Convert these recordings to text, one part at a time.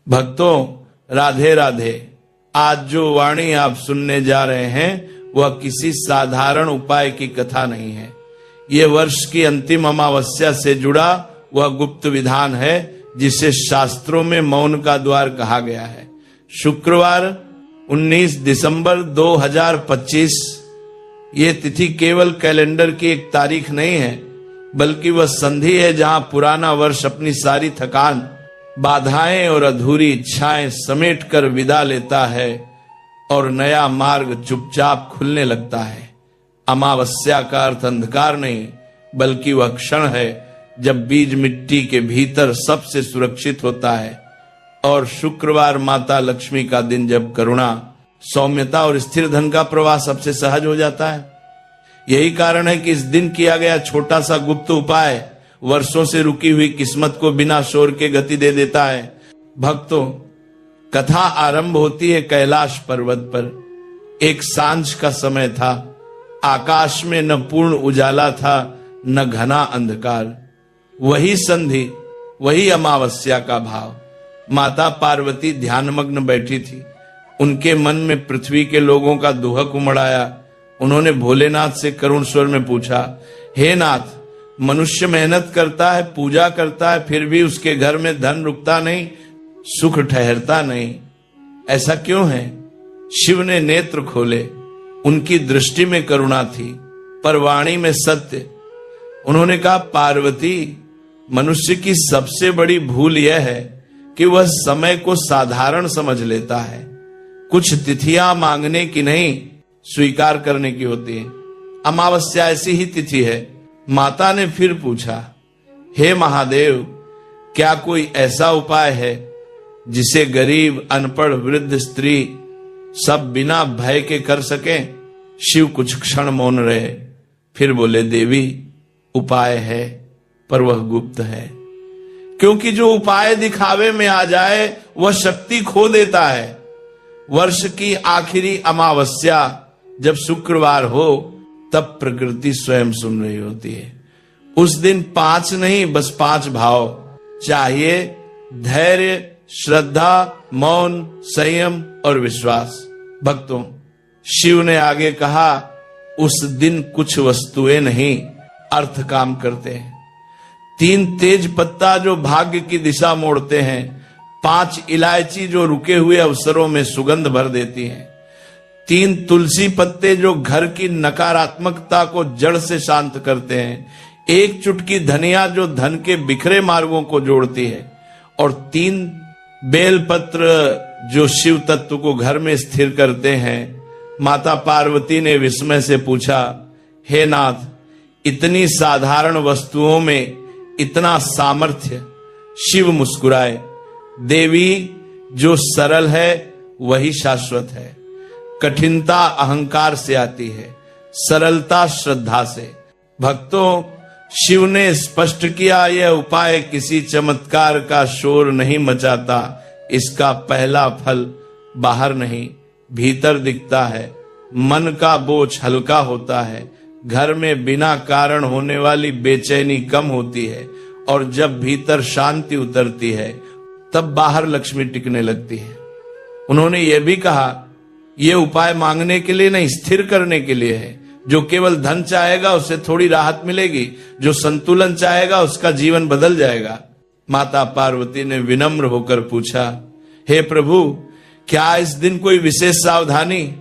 भक्तों, राधे राधे। आज जो वाणी आप सुनने जा रहे हैं वह किसी साधारण उपाय की कथा नहीं है। यह वर्ष की अंतिम अमावस्या से जुड़ा वह गुप्त विधान है जिसे शास्त्रों में मौन का द्वार कहा गया है। शुक्रवार 19 दिसंबर 2025 ये तिथि केवल कैलेंडर की एक तारीख नहीं है, बल्कि वह संधि है जहां पुराना वर्ष अपनी सारी थकान, बाधाएं और अधूरी इच्छाएं समेट कर विदा लेता है और नया मार्ग चुपचाप खुलने लगता है। अमावस्या का अर्थ अंधकार नहीं, बल्कि वह क्षण है जब बीज मिट्टी के भीतर सबसे सुरक्षित होता है। और शुक्रवार माता लक्ष्मी का दिन, जब करुणा, सौम्यता और स्थिर धन का प्रवाह सबसे सहज हो जाता है। यही कारण है कि इस दिन किया गया छोटा सा गुप्त उपाय वर्षों से रुकी हुई किस्मत को बिना शोर के गति दे देता है। भक्तों, कथा आरंभ होती है कैलाश पर्वत पर। एक सांझ का समय था। आकाश में न पूर्ण उजाला था न घना अंधकार। वही संधि, वही अमावस्या का भाव। माता पार्वती ध्यानमग्न बैठी थी। उनके मन में पृथ्वी के लोगों का दुहक उमड़ आया। उन्होंने भोलेनाथ से करुण स्वर में पूछा, हे नाथ, मनुष्य मेहनत करता है, पूजा करता है, फिर भी उसके घर में धन रुकता नहीं, सुख ठहरता नहीं, ऐसा क्यों है? शिव ने नेत्र खोले। उनकी दृष्टि में करुणा थी, पर वाणी में सत्य। उन्होंने कहा, पार्वती, मनुष्य की सबसे बड़ी भूल यह है कि वह समय को साधारण समझ लेता है। कुछ तिथियां मांगने की नहीं, स्वीकार करने की होती है। अमावस्या ऐसी ही तिथि है। माता ने फिर पूछा, हे महादेव, क्या कोई ऐसा उपाय है जिसे गरीब, अनपढ़, वृद्ध, स्त्री सब बिना भय के कर सकें? शिव कुछ क्षण मौन रहे, फिर बोले, देवी, उपाय है, पर वह गुप्त है। क्योंकि जो उपाय दिखावे में आ जाए वह शक्ति खो देता है। वर्ष की आखिरी अमावस्या जब शुक्रवार हो, तब प्रकृति स्वयं सुन रही होती है। उस दिन 5 नहीं, बस 5 भाव चाहिए: धैर्य, श्रद्धा, मौन, संयम और विश्वास। भक्तों, शिव ने आगे कहा, उस दिन कुछ वस्तुएं नहीं, अर्थ काम करते हैं। 3 तेज पत्ता जो भाग्य की दिशा मोड़ते हैं, 5 इलायची जो रुके हुए अवसरों में सुगंध भर देती हैं, 3 तुलसी पत्ते जो घर की नकारात्मकता को जड़ से शांत करते हैं, 1 चुटकी धनिया जो धन के बिखरे मार्गों को जोड़ती है, और 3 बेलपत्र जो शिव तत्व को घर में स्थिर करते हैं। माता पार्वती ने विस्मय से पूछा, हे नाथ, इतनी साधारण वस्तुओं में इतना सामर्थ्य? शिव मुस्कुराए, देवी, जो सरल है वही शाश्वत है। कठिनता अहंकार से आती है, सरलता श्रद्धा से। भक्तों, शिव ने स्पष्ट किया, यह उपाय किसी चमत्कार का शोर नहीं मचाता। इसका पहला फल बाहर नहीं, भीतर दिखता है। मन का बोझ हल्का होता है, घर में बिना कारण होने वाली बेचैनी कम होती है, और जब भीतर शांति उतरती है, तब बाहर लक्ष्मी टिकने लगती है। उन्होंने यह भी कहा, यह उपाय मांगने के लिए नहीं, स्थिर करने के लिए है। जो केवल धन चाहेगा उसे थोड़ी राहत मिलेगी, जो संतुलन चाहेगा उसका जीवन बदल जाएगा। माता पार्वती ने विनम्र होकर पूछा, हे प्रभु, क्या इस दिन कोई विशेष सावधानी?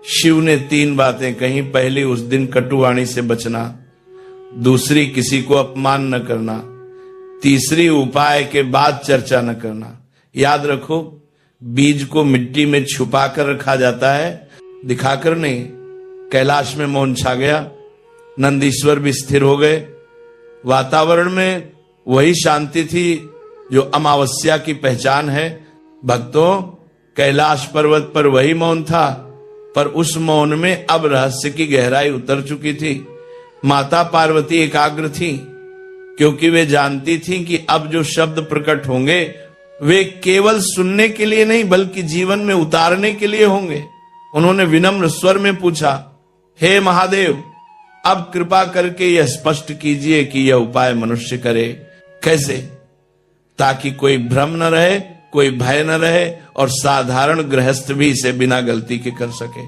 शिव ने 3 बातें कही। पहली, उस दिन कटुवाणी से बचना। दूसरी, किसी को अपमान न करना। तीसरी, उपाय के बाद चर्चा न करना। याद रखो, बीज को मिट्टी में छुपा कर रखा जाता है, दिखाकर नहीं। कैलाश में मौन छा गया। नंदीश्वर भी स्थिर हो गए। वातावरण में वही शांति थी जो अमावस्या की पहचान है। भक्तों, कैलाश पर्वत पर वही मौन था, पर उस मौन में अब रहस्य की गहराई उतर चुकी थी। माता पार्वती एकाग्र थी, क्योंकि वे जानती थीं कि अब जो शब्द प्रकट होंगे वे केवल सुनने के लिए नहीं, बल्कि जीवन में उतारने के लिए होंगे। उन्होंने विनम्र स्वर में पूछा, हे महादेव, अब कृपा करके यह स्पष्ट कीजिए कि यह उपाय मनुष्य करे कैसे, ताकि कोई भ्रम न रहे कोई भय न रहे और साधारण गृहस्थ भी इसे बिना गलती के कर सके।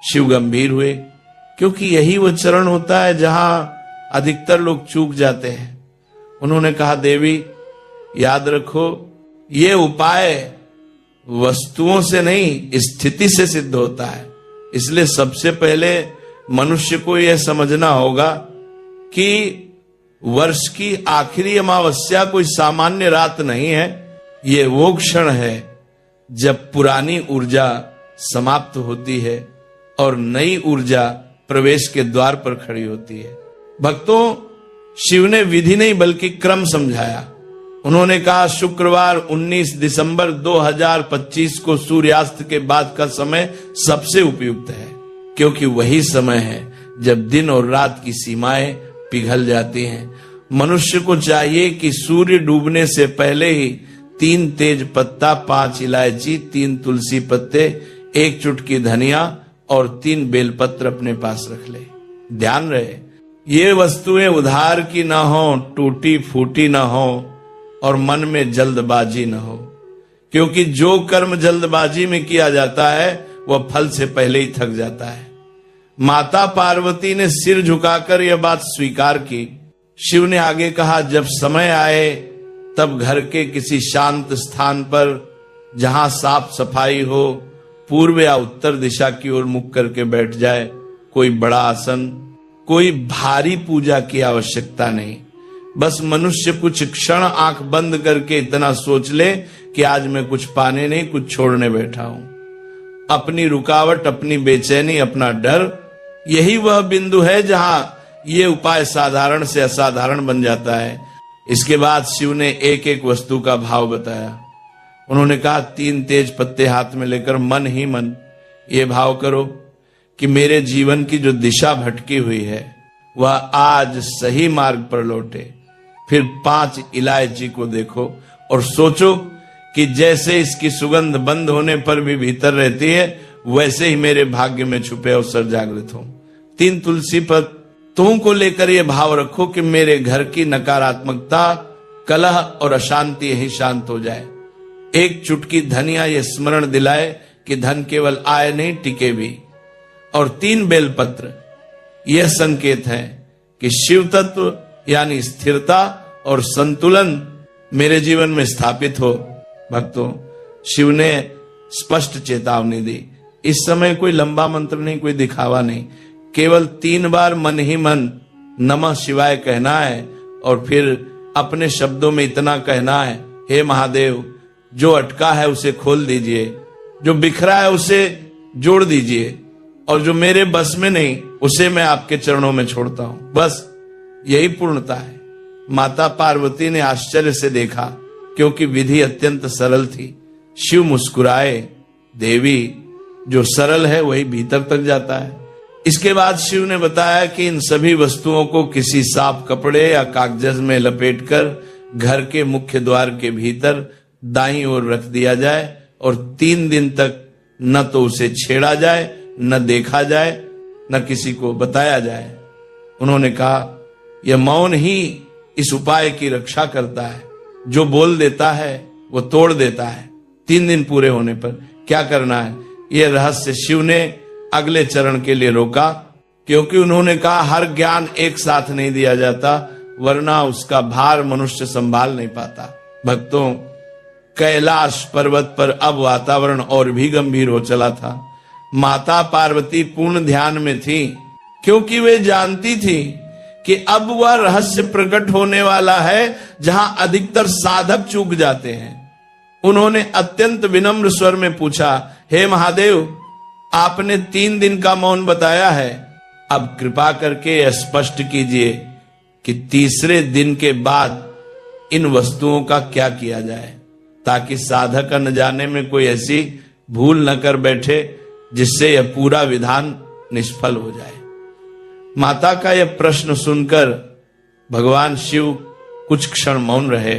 शिव गंभीर हुए, क्योंकि यही वो चरण होता है जहां अधिकतर लोग चूक जाते हैं। उन्होंने कहा, देवी याद रखो, ये उपाय वस्तुओं से नहीं स्थिति से सिद्ध होता है। इसलिए सबसे पहले मनुष्य को यह समझना होगा कि वर्ष की आखिरी अमावस्या कोई सामान्य रात नहीं है। ये वो क्षण है जब पुरानी ऊर्जा समाप्त होती है और नई ऊर्जा प्रवेश के द्वार पर खड़ी होती है। भक्तों, शिव ने विधि नहीं बल्कि क्रम समझाया। उन्होंने कहा, शुक्रवार 19 दिसंबर 2025 को सूर्यास्त के बाद का समय सबसे उपयुक्त है, क्योंकि वही समय है जब दिन और रात की सीमाएं पिघल जाती हैं। मनुष्य को चाहिए कि सूर्य डूबने से पहले ही 3 तेज पत्ता, 5 इलायची, 3 तुलसी पत्ते, 1 चुटकी धनिया और 3 बेलपत्र अपने पास रख ले। ध्यान रहे, ये वस्तुएं उधार की ना हो, टूटी फूटी ना हो और मन में जल्दबाजी न हो, क्योंकि जो कर्म जल्दबाजी में किया जाता है वह फल से पहले ही थक जाता है। माता पार्वती ने सिर झुकाकर यह बात स्वीकार की। शिव ने आगे कहा, जब समय आए तब घर के किसी शांत स्थान पर जहां साफ सफाई हो, पूर्व या उत्तर दिशा की ओर मुख करके बैठ जाए। कोई बड़ा आसन, कोई भारी पूजा की आवश्यकता नहीं। बस मनुष्य कुछ क्षण आंख बंद करके इतना सोच ले कि आज मैं कुछ पाने नहीं, कुछ छोड़ने बैठा हूं। अपनी रुकावट, अपनी बेचैनी, अपना डर, यही वह बिंदु है जहां ये उपाय साधारण से असाधारण बन जाता है। इसके बाद शिव ने एक एक वस्तु का भाव बताया। उन्होंने कहा, 3 तेज पत्ते हाथ में लेकर मन ही मन ये भाव करो कि मेरे जीवन की जो दिशा भटकी हुई है वह आज सही मार्ग पर लौटे। फिर 5 इलायची को देखो और सोचो कि जैसे इसकी सुगंध बंद होने पर भी भीतर रहती है, वैसे ही मेरे भाग्य में छुपे अवसर जागृत हो। 3 तुलसी पत्तों को लेकर यह भाव रखो कि मेरे घर की नकारात्मकता, कलह और अशांति यही शांत हो जाए। 1 चुटकी धनिया ये स्मरण दिलाए कि धन केवल आए नहीं, टिके भी। और 3 बेलपत्र यह संकेत है कि शिव तत्व यानी स्थिरता और संतुलन मेरे जीवन में स्थापित हो। भक्तों, शिव ने स्पष्ट चेतावनी दी। इस समय कोई लंबा मंत्र नहीं, कोई दिखावा नहीं, केवल 3 बार मन ही मन नमः शिवाय कहना है और फिर अपने शब्दों में इतना कहना है, हे महादेव, जो अटका है उसे खोल दीजिए, जो बिखरा है उसे जोड़ दीजिए, और जो मेरे बस में नहीं उसे मैं आपके चरणों में छोड़ता हूं। बस यही पूर्णता है। माता पार्वती ने आश्चर्य से देखा, क्योंकि विधि अत्यंत सरल थी। शिव मुस्कुराए, देवी जो सरल है वही भीतर तक जाता है। इसके बाद शिव ने बताया कि इन सभी वस्तुओं को किसी साफ कपड़े या कागज में लपेटकर घर के मुख्य द्वार के भीतर दाईं ओर रख दिया जाए और 3 दिन तक न तो उसे छेड़ा जाए, न देखा जाए, न किसी को बताया जाए। उन्होंने कहा, यह मौन ही इस उपाय की रक्षा करता है। जो बोल देता है वो तोड़ देता है। 3 दिन पूरे होने पर क्या करना है, यह रहस्य शिव ने अगले चरण के लिए रोका, क्योंकि उन्होंने कहा, हर ज्ञान एक साथ नहीं दिया जाता, वरना उसका भार मनुष्य संभाल नहीं पाता। भक्तों, कैलाश पर्वत पर अब वातावरण और भी गंभीर हो चला था। माता पार्वती पूर्ण ध्यान में थी, क्योंकि वे जानती थी कि अब वह रहस्य प्रकट होने वाला है जहां अधिकतर साधक चूक जाते हैं। उन्होंने अत्यंत विनम्र स्वर में पूछा, हे महादेव, आपने 3 दिन का मौन बताया है, अब कृपा करके स्पष्ट कीजिए कि तीसरे दिन के बाद इन वस्तुओं का क्या किया जाए, ताकि साधक न जाने में कोई ऐसी भूल न कर बैठे जिससे यह पूरा विधान निष्फल हो जाए। माता का यह प्रश्न सुनकर भगवान शिव कुछ क्षण मौन रहे,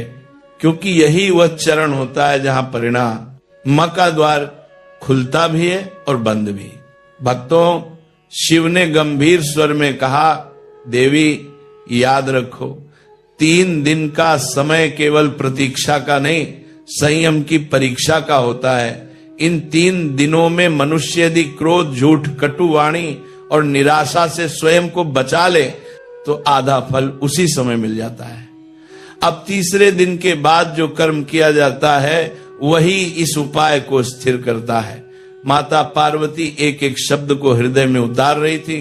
क्योंकि यही वह चरण होता है जहां परिणाम का द्वार खुलता भी है और बंद भी। भक्तों, शिव ने गंभीर स्वर में कहा, देवी याद रखो, 3 दिन का समय केवल प्रतीक्षा का नहीं, संयम की परीक्षा का होता है। इन 3 दिनों में मनुष्य यदि क्रोध, झूठ, कटु वाणी और निराशा से स्वयं को बचा ले तो आधा फल उसी समय मिल जाता है। अब तीसरे दिन के बाद जो कर्म किया जाता है वही इस उपाय को स्थिर करता है। माता पार्वती एक एक शब्द को हृदय में उतार रही थी।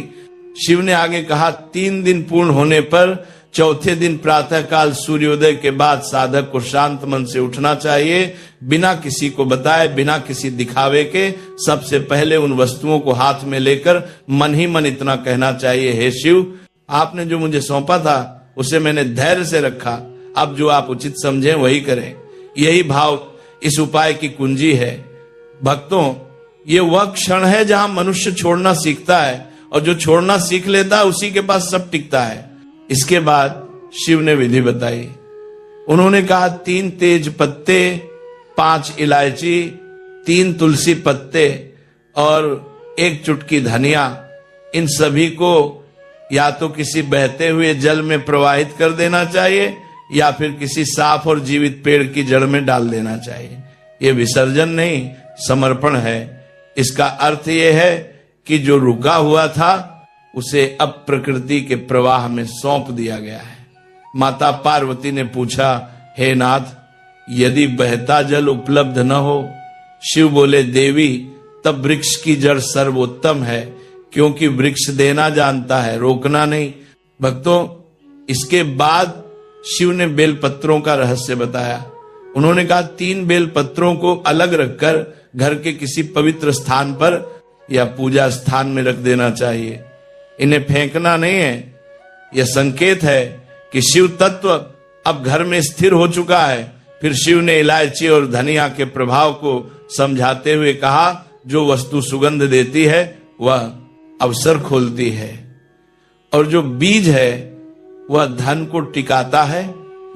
शिव ने आगे कहा, 3 दिन पूर्ण होने पर चौथे दिन प्रातः काल सूर्योदय के बाद साधक को शांत मन से उठना चाहिए, बिना किसी को बताए, बिना किसी दिखावे के। सबसे पहले उन वस्तुओं को हाथ में लेकर मन ही मन इतना कहना चाहिए, हे शिव, आपने जो मुझे सौंपा था उसे मैंने धैर्य से रखा, अब जो आप उचित समझें वही करें। यही भाव इस उपाय की कुंजी है। भक्तों, ये वह क्षण है जहां मनुष्य छोड़ना सीखता है, और जो छोड़ना सीख लेता है उसी के पास सब टिकता है। इसके बाद शिव ने विधि बताई। उन्होंने कहा, 3 तेज पत्ते, 5 इलायची, 3 तुलसी पत्ते और 1 चुटकी धनिया, इन सभी को या तो किसी बहते हुए जल में प्रवाहित कर देना चाहिए या फिर किसी साफ और जीवित पेड़ की जड़ में डाल देना चाहिए। ये विसर्जन नहीं, समर्पण है। इसका अर्थ यह है कि जो रुका हुआ था उसे अब प्रकृति के प्रवाह में सौंप दिया गया है। माता पार्वती ने पूछा, हे नाथ, यदि बहता जल उपलब्ध न हो? शिव बोले, देवी, तब वृक्ष की जड़ सर्वोत्तम है, क्योंकि वृक्ष देना जानता है, रोकना नहीं। भक्तों, इसके बाद शिव ने बेलपत्रों का रहस्य बताया। उन्होंने कहा, 3 बेलपत्रों को अलग रखकर घर के किसी पवित्र स्थान पर या पूजा स्थान में रख देना चाहिए। इन्हें फेंकना नहीं है। यह संकेत है कि शिव तत्व अब घर में स्थिर हो चुका है। फिर शिव ने इलायची और धनिया के प्रभाव को समझाते हुए कहा, जो वस्तु सुगंध देती है वह अवसर खोलती है, और जो बीज है वह धन को टिकाता है।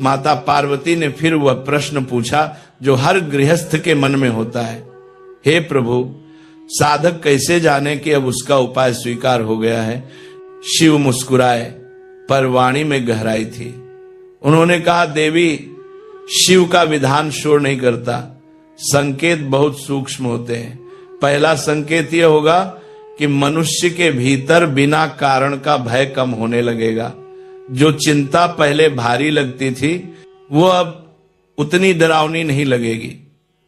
माता पार्वती ने फिर वह प्रश्न पूछा जो हर गृहस्थ के मन में होता है, हे प्रभु, साधक कैसे जाने कि अब उसका उपाय स्वीकार हो गया है? शिव मुस्कुराए, पर वाणी में गहराई थी। उन्होंने कहा, देवी, शिव का विधान शोर नहीं करता, संकेत बहुत सूक्ष्म होते हैं। पहला संकेत यह होगा कि मनुष्य के भीतर बिना कारण का भय कम होने लगेगा। जो चिंता पहले भारी लगती थी वो अब उतनी डरावनी नहीं लगेगी।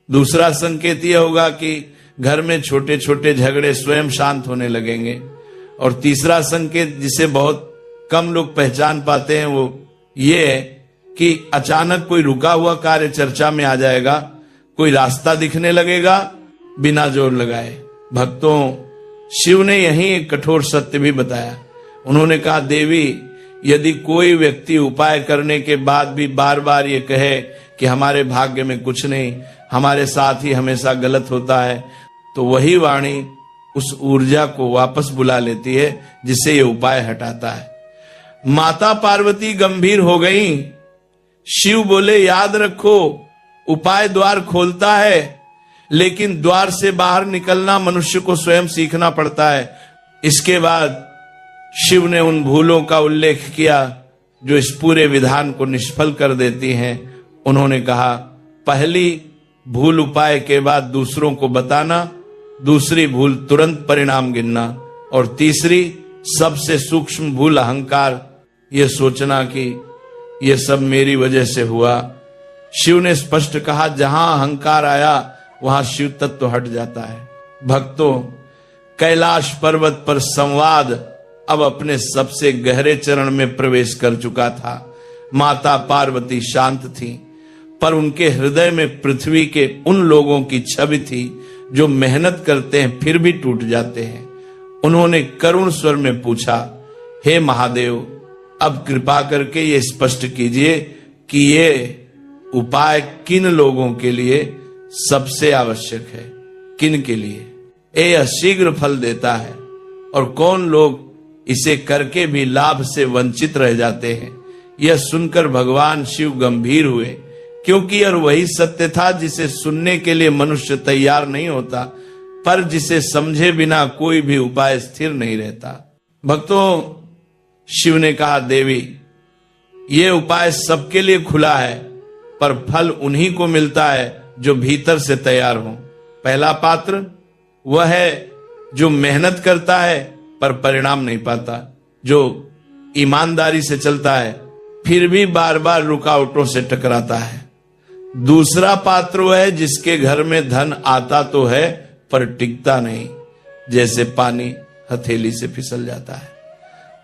दूसरा संकेत यह होगा कि घर में छोटे छोटे झगड़े स्वयं शांत होने लगेंगे। और तीसरा संकेत, जिसे बहुत कम लोग पहचान पाते हैं, वो ये है कि अचानक कोई रुका हुआ कार्य चर्चा में आ जाएगा, कोई रास्ता दिखने लगेगा बिना जोर लगाए। भक्तों, शिव ने यही एक कठोर सत्य भी बताया। उन्होंने कहा, देवी, यदि कोई व्यक्ति उपाय करने के बाद भी बार बार ये कहे कि हमारे भाग्य में कुछ नहीं, हमारे साथ ही हमेशा गलत होता है, तो वही वाणी उस ऊर्जा को वापस बुला लेती है जिससे ये उपाय हटाता है। माता पार्वती गंभीर हो गई। शिव बोले, याद रखो, उपाय द्वार खोलता है, लेकिन द्वार से बाहर निकलना मनुष्य को स्वयं सीखना पड़ता है। इसके बाद शिव ने उन भूलों का उल्लेख किया जो इस पूरे विधान को निष्फल कर देती हैं। उन्होंने कहा, पहली भूल उपाय के बाद दूसरों को बताना, दूसरी भूल तुरंत परिणाम गिनना, और तीसरी सबसे सूक्ष्म भूल अहंकार, ये सोचना कि ये सब मेरी वजह से हुआ। शिव ने स्पष्ट कहा, जहां अहंकार आया वहां शिव तत्व हट जाता है। भक्तों, कैलाश पर्वत पर संवाद अब अपने सबसे गहरे चरण में प्रवेश कर चुका था। माता पार्वती शांत थी, पर उनके हृदय में पृथ्वी के उन लोगों की छवि थी जो मेहनत करते हैं फिर भी टूट जाते हैं। उन्होंने करुण स्वर में पूछा, हे महादेव, अब कृपा करके ये स्पष्ट कीजिए कि ये उपाय किन लोगों के लिए सबसे आवश्यक है, किन के लिए यह शीघ्र फल देता है, और कौन लोग इसे करके भी लाभ से वंचित रह जाते हैं। यह सुनकर भगवान शिव गंभीर हुए, क्योंकि यह वही सत्य था जिसे सुनने के लिए मनुष्य तैयार नहीं होता, पर जिसे समझे बिना कोई भी उपाय स्थिर नहीं रहता। भक्तों, शिव ने कहा, देवी, ये उपाय सबके लिए खुला है, पर फल उन्हीं को मिलता है जो भीतर से तैयार हो। पहला पात्र वह है जो मेहनत करता है पर परिणाम नहीं पाता, जो ईमानदारी से चलता है फिर भी बार बार रुकावटों से टकराता है। दूसरा पात्र वह है जिसके घर में धन आता तो है पर टिकता नहीं, जैसे पानी हथेली से फिसल जाता है।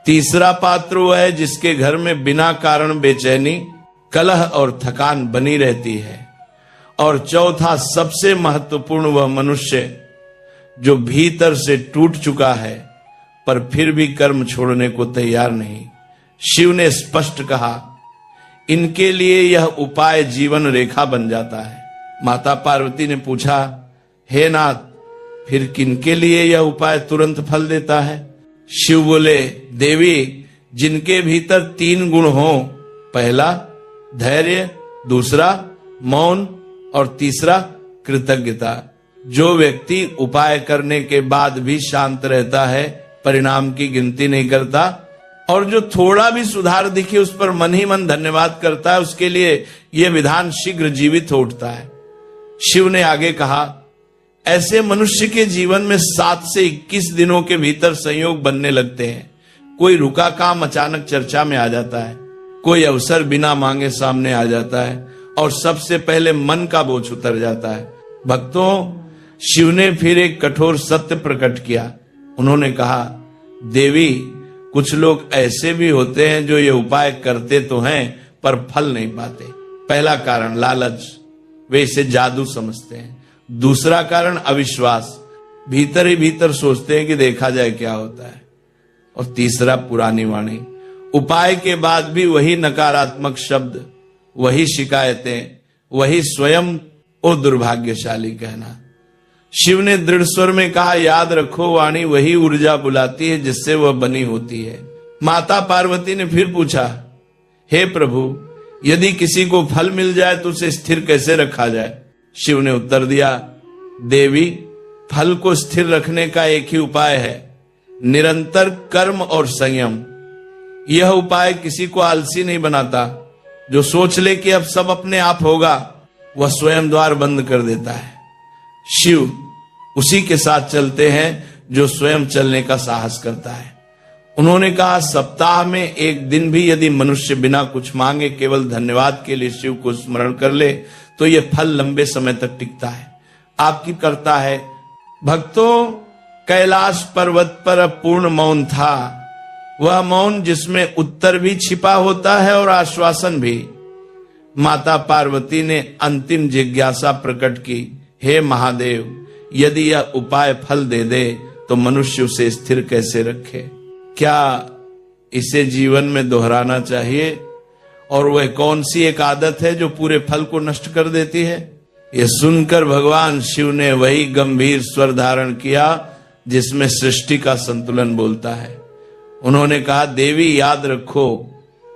तीसरा पात्र वह है जिसके घर में बिना कारण बेचैनी, कलह और थकान बनी रहती है। और चौथा सबसे महत्वपूर्ण वह मनुष्य जो भीतर से टूट चुका है पर फिर भी कर्म छोड़ने को तैयार नहीं। शिव ने स्पष्ट कहा, इनके लिए यह उपाय जीवन रेखा बन जाता है। माता पार्वती ने पूछा, हे नाथ, फिर किनके लिए यह उपाय तुरंत फल देता है? शिव बोले, देवी, जिनके भीतर 3 गुण हो, पहला धैर्य, दूसरा मौन और तीसरा कृतज्ञता। जो व्यक्ति उपाय करने के बाद भी शांत रहता है, परिणाम की गिनती नहीं करता, और जो थोड़ा भी सुधार दिखे उस पर मन ही मन धन्यवाद करता है, उसके लिए यह विधान शीघ्र जीवित हो उठता है। शिव ने आगे कहा, ऐसे मनुष्य के जीवन में 7 से 21 दिनों के भीतर संयोग बनने लगते हैं। कोई रुका काम अचानक चर्चा में आ जाता है, कोई अवसर बिना मांगे सामने आ जाता है और सबसे पहले मन का बोझ उतर जाता है। भक्तों, शिव ने फिर एक कठोर सत्य प्रकट किया। उन्होंने कहा, देवी, कुछ लोग ऐसे भी होते हैं जो ये उपाय करते तो हैं पर फल नहीं पाते। पहला कारण लालच, वे इसे जादू समझते हैं। दूसरा कारण अविश्वास, भीतर ही भीतर सोचते हैं कि देखा जाए क्या होता है। और तीसरा पुरानी वाणी, उपाय के बाद भी वही नकारात्मक शब्द, वही शिकायतें, वही स्वयं ओ दुर्भाग्यशाली कहना। शिव ने दृढ़ स्वर में कहा, याद रखो, वाणी वही ऊर्जा बुलाती है जिससे वह बनी होती है। माता पार्वती ने फिर पूछा, हे प्रभु, यदि किसी को फल मिल जाए तो उसे स्थिर कैसे रखा जाए? शिव ने उत्तर दिया, देवी, फल को स्थिर रखने का एक ही उपाय है, निरंतर कर्म और संयम। यह उपाय किसी को आलसी नहीं बनाता। जो सोच ले कि अब सब अपने आप होगा, वह स्वयं द्वार बंद कर देता है। शिव उसी के साथ चलते हैं जो स्वयं चलने का साहस करता है। उन्होंने कहा, सप्ताह में एक दिन भी यदि मनुष्य बिना कुछ मांगे केवल धन्यवाद के लिए शिव को स्मरण कर ले तो यह फल लंबे समय तक टिकता है। आपकी करता है। भक्तों, कैलाश पर्वत पर पूर्ण मौन था, वह मौन जिसमें उत्तर भी छिपा होता है और आश्वासन भी। माता पार्वती ने अंतिम जिज्ञासा प्रकट की, हे महादेव, यदि यह उपाय फल दे दे तो मनुष्य उसे स्थिर कैसे रखे? क्या इसे जीवन में दोहराना चाहिए? और वह कौन सी एक आदत है जो पूरे फल को नष्ट कर देती है? यह सुनकर भगवान शिव ने वही गंभीर स्वर धारण किया जिसमें सृष्टि का संतुलन बोलता है। उन्होंने कहा, देवी, याद रखो,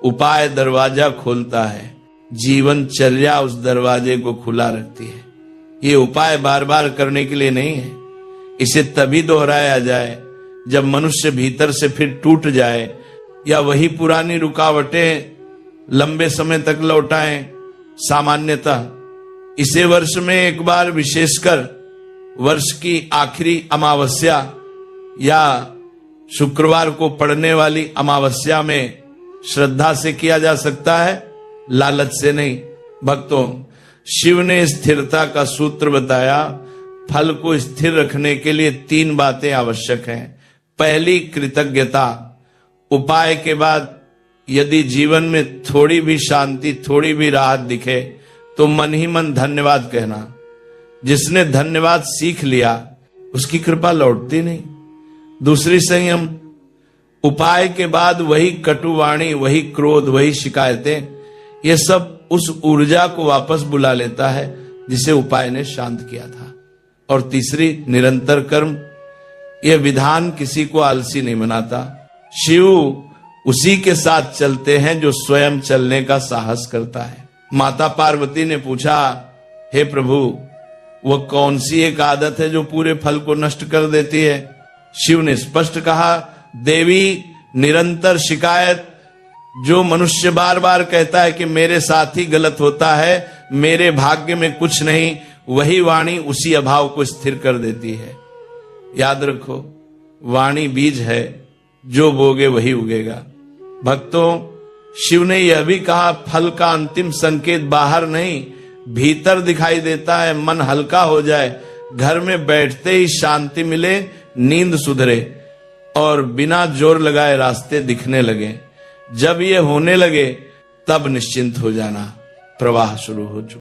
उपाय दरवाजा खोलता है, जीवनचर्या उस दरवाजे को खुला रखती है। ये उपाय बार बार करने के लिए नहीं है, इसे तभी दोहराया जाए जब मनुष्य भीतर से फिर टूट जाए या वही पुरानी रुकावटें लंबे समय तक लौटाएं। सामान्यतः इसे वर्ष में एक बार, विशेषकर वर्ष की आखिरी अमावस्या या शुक्रवार को पड़ने वाली अमावस्या में श्रद्धा से किया जा सकता है, लालच से नहीं। भक्तों, शिव ने स्थिरता का सूत्र बताया। फल को स्थिर रखने के लिए 3 बातें आवश्यक हैं। पहली, कृतज्ञता। उपाय के बाद यदि जीवन में थोड़ी भी शांति, थोड़ी भी राहत दिखे तो मन ही मन धन्यवाद कहना। जिसने धन्यवाद सीख लिया उसकी कृपा लौटती नहीं। दूसरी, संयम। उपाय के बाद वही कटुवाणी, वही क्रोध, वही शिकायतें, ये सब उस ऊर्जा को वापस बुला लेता है जिसे उपाय ने शांत किया था। और तीसरी, निरंतर कर्म। यह विधान किसी को आलसी नहीं बनाता। शिव उसी के साथ चलते हैं जो स्वयं चलने का साहस करता है। माता पार्वती ने पूछा, हे प्रभु, वह कौन सी एक आदत है जो पूरे फल को नष्ट कर देती है? शिव ने स्पष्ट कहा, देवी, निरंतर शिकायत जो मनुष्य बार बार कहता है कि मेरे साथ ही गलत होता है, मेरे भाग्य में कुछ नहीं, वही वाणी उसी अभाव को स्थिर कर देती है। याद रखो, वाणी बीज है, जो बोगे वही उगेगा। भक्तों, शिव ने यह भी कहा, फल का अंतिम संकेत बाहर नहीं, भीतर दिखाई देता है। मन हल्का हो जाए, घर में बैठते ही शांति मिले, नींद सुधरे और बिना जोर लगाए रास्ते दिखने लगे। जब ये होने लगे तब निश्चिंत हो जाना, प्रवाह शुरू हो चुका।